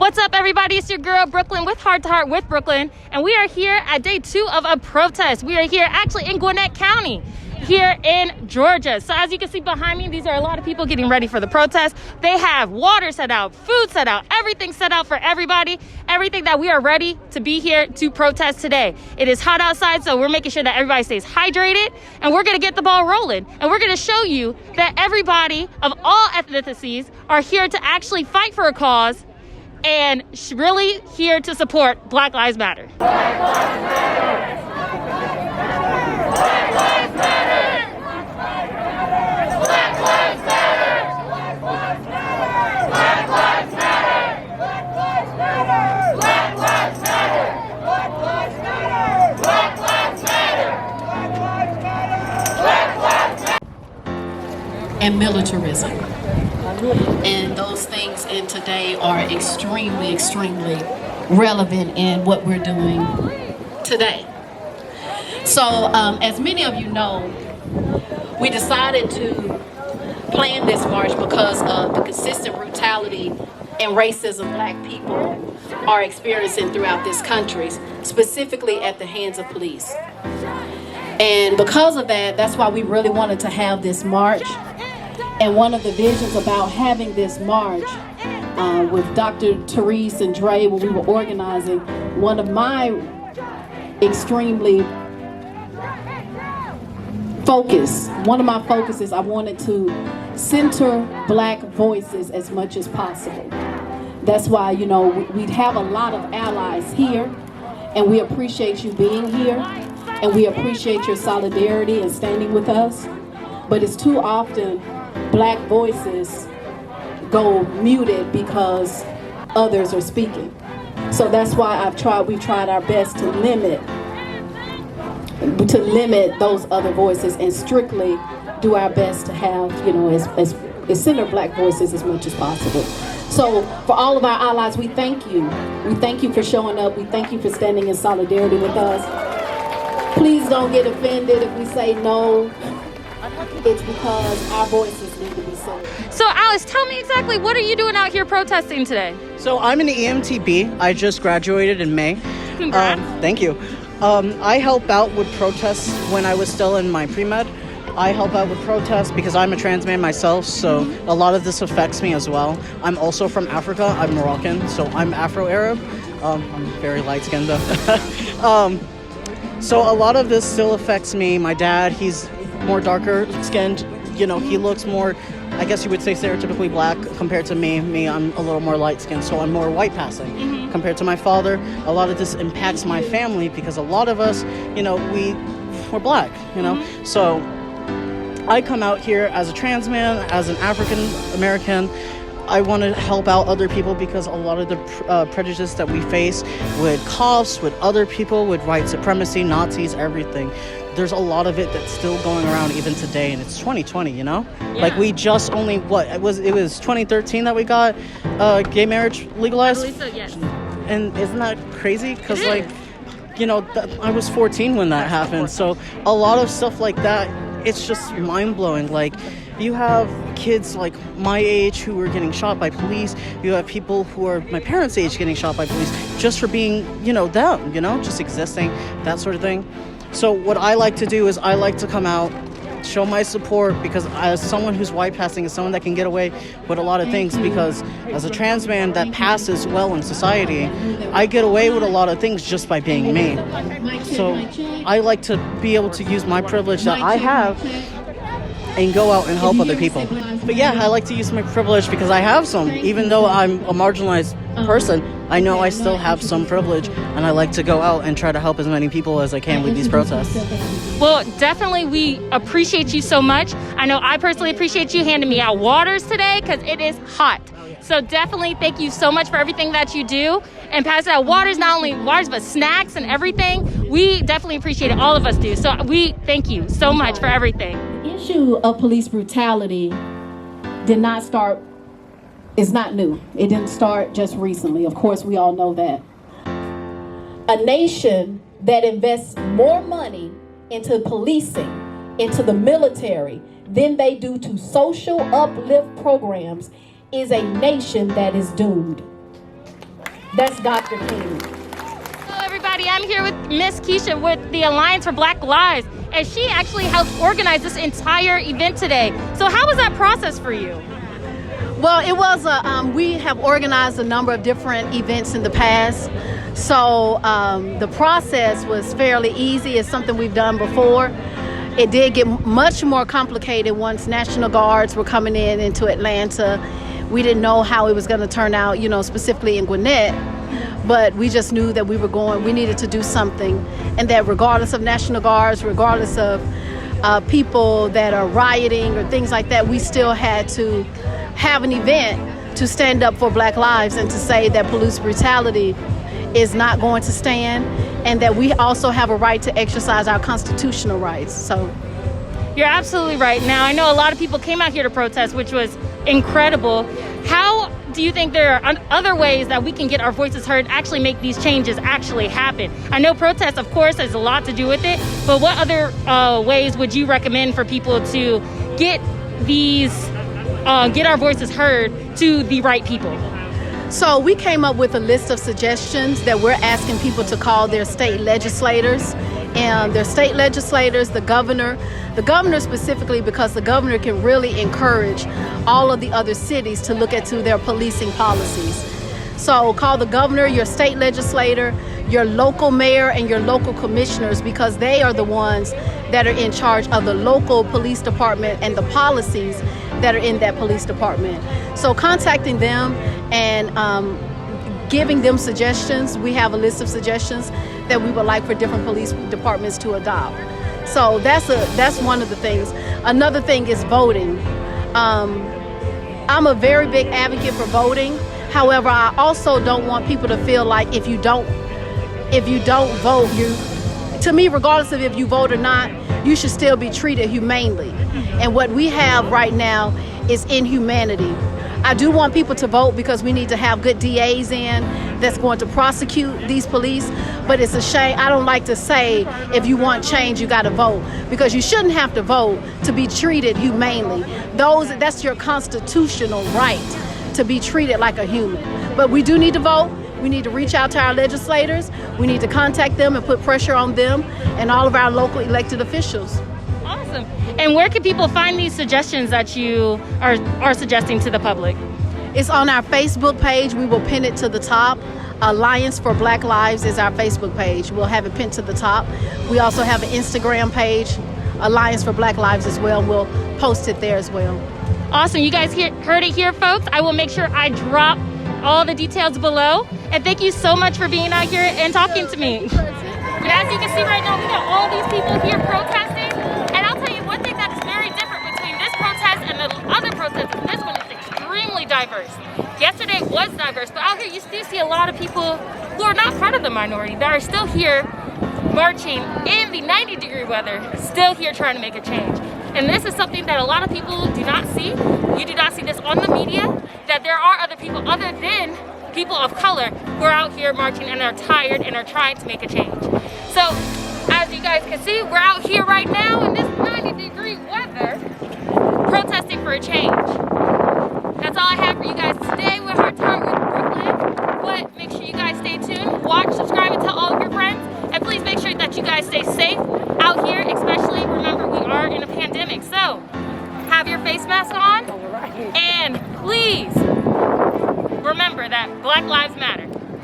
What's up, everybody? It's your girl, Brooklyn, with Heart to Heart with Brooklyn, and we are here at day 2 of a protest. We are here actually in Gwinnett County, here in Georgia. So as you can see behind me, these are a lot of people getting ready for the protest. They have water set out, food set out, everything set out for everybody, everything that we are ready to be here to protest today. It is hot outside, so we're making sure that everybody stays hydrated, and we're gonna get the ball rolling. And we're gonna show you that everybody of all ethnicities are here to actually fight for a cause and really here to support Black Lives Matter. Black Lives Matter! Black Lives Matter! Black Lives Matter! Black Lives Matter! Black Lives Matter! Black Lives Matter! Black Lives Matter! Black Lives Matter! Black Lives Matter! Black Lives Matter! And militarism. And those things in today are extremely relevant in what we're doing today. So as many of you know, we decided to plan this march because of the consistent brutality and racism Black people are experiencing throughout this country, specifically at the hands of police. And because of that, that's why we really wanted to have this march. And one of the visions about having this march with Dr. Therese and Dre, when we were organizing, one of my focuses, I wanted to center Black voices as much as possible. That's why, you know, we have a lot of allies here, and we appreciate you being here, and we appreciate your solidarity and standing with us. But it's too often Black voices go muted because others are speaking. So that's why we've tried our best to limit those other voices and strictly do our best to have, you know, as center Black voices as much as possible. So for all of our allies, we thank you. We thank you for showing up. We thank you for standing in solidarity with us. Please don't get offended if we say no. It's because our voices need to be said. So Alice, tell me exactly, what are you doing out here protesting today? So I'm an EMTB. I just graduated in May. Congrats. Thank you. I help out with protests when I was still in my pre-med. I help out with protests because I'm a trans man myself, so a lot of this affects me as well. I'm also from Africa. I'm Moroccan, so I'm Afro-Arab. I'm very light-skinned though. So a lot of this still affects me. My dad, he's more darker skinned, you know, he looks more, I guess you would say, stereotypically Black compared to me. I'm a little more light skinned, so I'm more white passing compared to my father. A lot of this impacts my family because a lot of us, you know, we're Black, you know. So I come out here as a trans man, as an African American. I want to help out other people because a lot of the prejudice that we face with cops, with other people, with white supremacy, Nazis, everything, there's a lot of it that's still going around even today, and it's 2020, you know? Yeah. Like we just only, it was 2013 that we got gay marriage legalized? I believe so, yes. And isn't that crazy? Because like, you know, I was 14 when that happened, so a lot of stuff like that, it's just mind-blowing. Like, you have kids like my age who are getting shot by police. You have people who are my parents' age getting shot by police just for being, you know, them, you know, just existing, that sort of thing. So what I like to do is I like to come out, show my support, because as someone who's white passing, as someone that can get away with a lot of things, because as a trans man that passes well in society, I get away with a lot of things just by being me. So I like to be able to use my privilege that I have and go out and help other people. But yeah, I like to use my privilege because I have some. Even though I'm a marginalized person, I know I still have some privilege, and I like to go out and try to help as many people as I can with these protests. Well, definitely we appreciate you so much. I know I personally appreciate you handing me out waters today because it is hot. So definitely thank you so much for everything that you do, and passing out waters, not only waters, but snacks and everything. We definitely appreciate it. All of us do. So we thank you so much for everything. The issue of police brutality is not new. It didn't start just recently. Of course, we all know that. A nation that invests more money into policing, into the military, than they do to social uplift programs is a nation that is doomed. That's Dr. King. Hello, everybody. I'm here with Miss Keisha with the Alliance for Black Lives, and she actually helped organize this entire event today. So how was that process for you? Well, it was we have organized a number of different events in the past. So the process was fairly easy. It's something we've done before. It did get much more complicated once National Guards were coming into Atlanta. We didn't know how it was going to turn out, specifically in Gwinnett. But we just knew that we needed to do something, and that regardless of National Guards, regardless of people that are rioting or things like that, we still had to have an event to stand up for Black lives and to say that police brutality is not going to stand, and that we also have a right to exercise our constitutional rights. So you're absolutely right. Now, I know a lot of people came out here to protest, which was incredible. How do you think there are other ways that we can get our voices heard, actually make these changes actually happen? I know protests, of course, has a lot to do with it, but what other ways would you recommend for people to get our voices heard to the right people? So we came up with a list of suggestions that we're asking people to call their state legislators, and their state legislators, the governor specifically, because the governor can really encourage all of the other cities to look into their policing policies. So call the governor, your state legislator, your local mayor, and your local commissioners, because they are the ones that are in charge of the local police department and the policies that are in that police department. So contacting them and giving them suggestions. We have a list of suggestions that we would like for different police departments to adopt. So that's one of the things. Another thing is voting. I'm a very big advocate for voting. However, I also don't want people to feel like if you don't vote, to me, regardless of if you vote or not, you should still be treated humanely. And what we have right now is inhumanity. I do want people to vote because we need to have good DAs in that's going to prosecute these police. But it's a shame. I don't like to say if you want change, you got to vote, because you shouldn't have to vote to be treated humanely. That's your constitutional right to be treated like a human. But we do need to vote. We need to reach out to our legislators. We need to contact them and put pressure on them and all of our local elected officials. Awesome. And where can people find these suggestions that you are suggesting to the public? It's on our Facebook page. We will pin it to the top. Alliance for Black Lives is our Facebook page. We'll have it pinned to the top. We also have an Instagram page, Alliance for Black Lives as well. We'll post it there as well. Awesome. You guys heard it here, folks. I will make sure I drop all the details below. And thank you so much for being out here and talking to me. And as you can see right now, we got all these people here protesting. And I'll tell you one thing that is very different between this protest and the other protests. This one is extremely diverse. Yesterday was diverse, but out here you still see a lot of people who are not part of the minority that are still here marching in the 90-degree weather, still here trying to make a change. And this is something that a lot of people do not see. You do not see this on the media, that there are other people other than people of color who are out here marching and are tired and are trying to make a change. So as you guys can see, we're out here right now in this 90-degree weather protesting for a change. That's all I have for you guys today with Heart to Heart with